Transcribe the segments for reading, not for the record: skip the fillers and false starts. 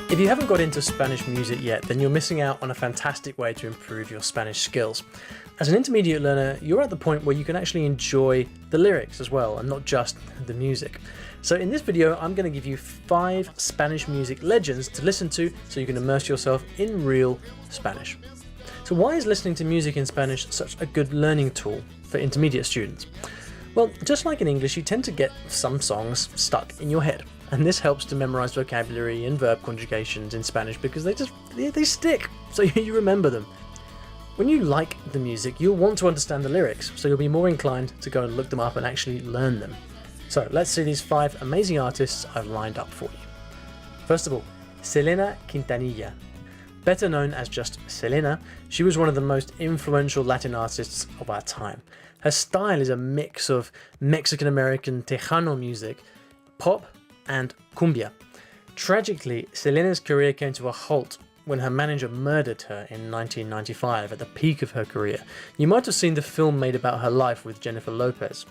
If you haven't got into Spanish music yet, then you're missing out on a fantastic way to improve your Spanish skills. As an intermediate learner, you're at the point where you can actually enjoy the lyrics as well, and not just the music. So in this video, I'm going to give you 5 Spanish music legends to listen to so you can immerse yourself in real Spanish. So why is listening to music in Spanish such a good learning tool for intermediate students? Well, just like in English, you tend to get some songs stuck in your head. And this helps to memorize vocabulary and verb conjugations in Spanish because they stick, so you remember them. When you like the music, you'll want to understand the lyrics, so you'll be more inclined to go and look them up and actually learn them. So let's see these 5 amazing artists I've lined up for you. First of all, Selena Quintanilla. Better known as just Selena, she was one of the most influential Latin artists of our time. Her style is a mix of Mexican-American Tejano music, pop, and cumbia. Tragically, Selena's career came to a halt when her manager murdered her in 1995 at the peak of her career. You might have seen the film made about her life with Jennifer Lopez.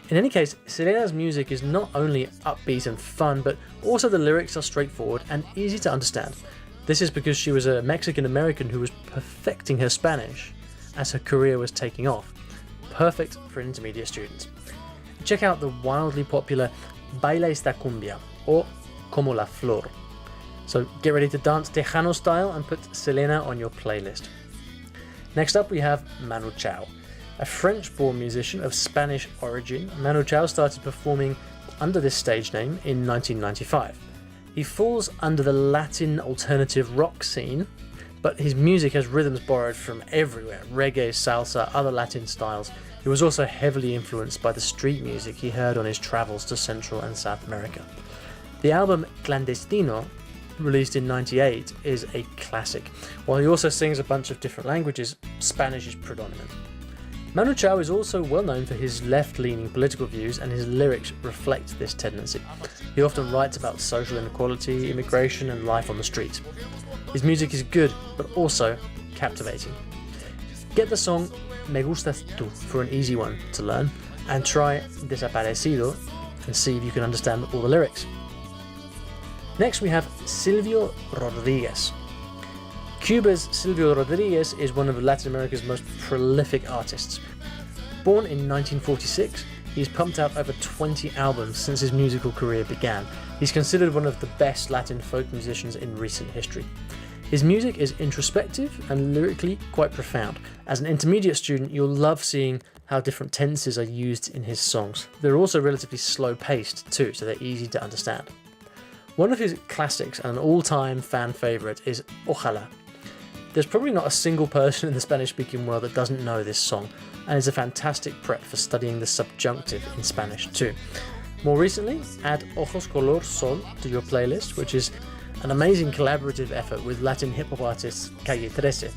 In any case, Selena's music is not only upbeat and fun, but also the lyrics are straightforward and easy to understand. This is because she was a Mexican-American who was perfecting her Spanish as her career was taking off. Perfect for intermediate students. Check out the wildly popular Baila esta cumbia, or Como la Flor. So get ready to dance Tejano style and put Selena on your playlist. Next up we have Manu Chao. A French-born musician of Spanish origin, Manu Chao started performing under this stage name in 1995. He falls under the Latin alternative rock scene, but his music has rhythms borrowed from everywhere: reggae, salsa, other Latin styles. He was also heavily influenced by the street music he heard on his travels to Central and South America. The album Clandestino, released in '98, is a classic. While he also sings a bunch of different languages, Spanish is predominant. Manu Chao is also well known for his left-leaning political views, and his lyrics reflect this tendency. He often writes about social inequality, immigration, and life on the street. His music is good, but also captivating. Get the song Me Gustas Tú for an easy one to learn, and try Desaparecido and see if you can understand all the lyrics. Next we have Silvio Rodriguez. Cuba's Silvio Rodriguez is one of Latin America's most prolific artists. Born in 1946, he's pumped out over 20 albums since his musical career began. He's considered one of the best Latin folk musicians in recent history. His music is introspective and lyrically quite profound. As an intermediate student, you'll love seeing how different tenses are used in his songs. They're also relatively slow-paced too, so they're easy to understand. One of his classics and an all-time fan favourite is Ojalá. There's probably not a single person in the Spanish-speaking world that doesn't know this song, and it's a fantastic prep for studying the subjunctive in Spanish too. More recently, add Ojos Color Sol to your playlist, which is an amazing collaborative effort with Latin hip-hop artist Calle 13.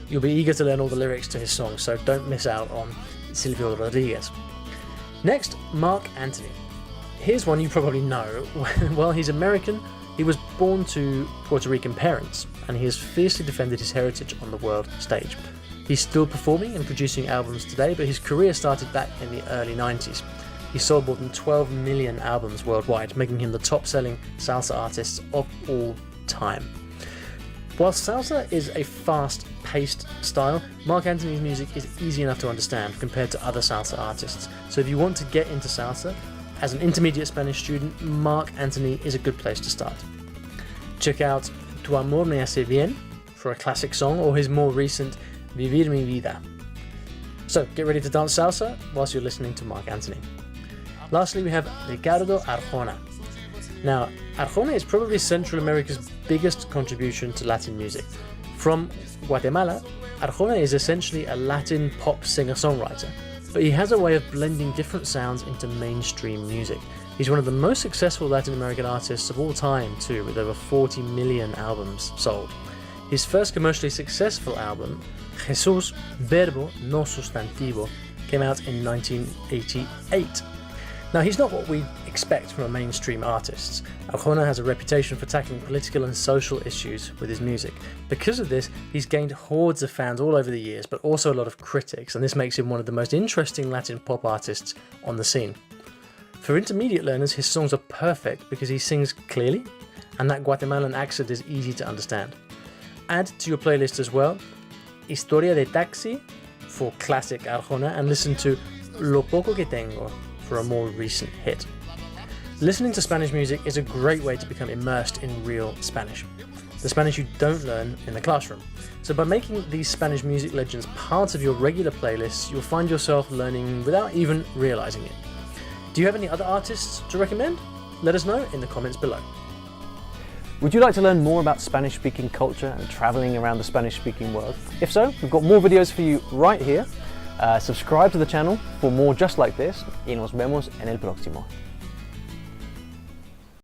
You'll be eager to learn all the lyrics to his songs, so don't miss out on Silvio Rodriguez. Next, Marc Anthony. Here's one you probably know. Well, he's American. He was born to Puerto Rican parents, and he has fiercely defended his heritage on the world stage. He's still performing and producing albums today, but his career started back in the early 90s. He sold more than 12 million albums worldwide, making him the top-selling salsa artist of all time. While salsa is a fast-paced style, Marc Anthony's music is easy enough to understand compared to other salsa artists. So if you want to get into salsa, as an intermediate Spanish student, Marc Anthony is a good place to start. Check out Tu Amor Me Hace Bien for a classic song, or his more recent Vivir Mi Vida. So get ready to dance salsa whilst you're listening to Marc Anthony. Lastly, we have Ricardo Arjona. Now, Arjona is probably Central America's biggest contribution to Latin music. From Guatemala, Arjona is essentially a Latin pop singer-songwriter, but he has a way of blending different sounds into mainstream music. He's one of the most successful Latin American artists of all time too, with over 40 million albums sold. His first commercially successful album, Jesús, Verbo, no Sustantivo, came out in 1988. Now, he's not what we expect from a mainstream artist. Arjona has a reputation for tackling political and social issues with his music. Because of this, he's gained hordes of fans all over the years, but also a lot of critics, and this makes him one of the most interesting Latin pop artists on the scene. For intermediate learners, his songs are perfect because he sings clearly and that Guatemalan accent is easy to understand. Add to your playlist as well Historia de Taxi for classic Arjona, and listen to Lo Poco Que Tengo for a more recent hit. Listening to Spanish music is a great way to become immersed in real Spanish, the Spanish you don't learn in the classroom. So by making these Spanish music legends part of your regular playlists, you'll find yourself learning without even realizing it. Do you have any other artists to recommend? Let us know in the comments below. Would you like to learn more about Spanish-speaking culture and traveling around the Spanish-speaking world? If so, we've got more videos for you right here. Subscribe to the channel for more just like this, y nos vemos en el próximo.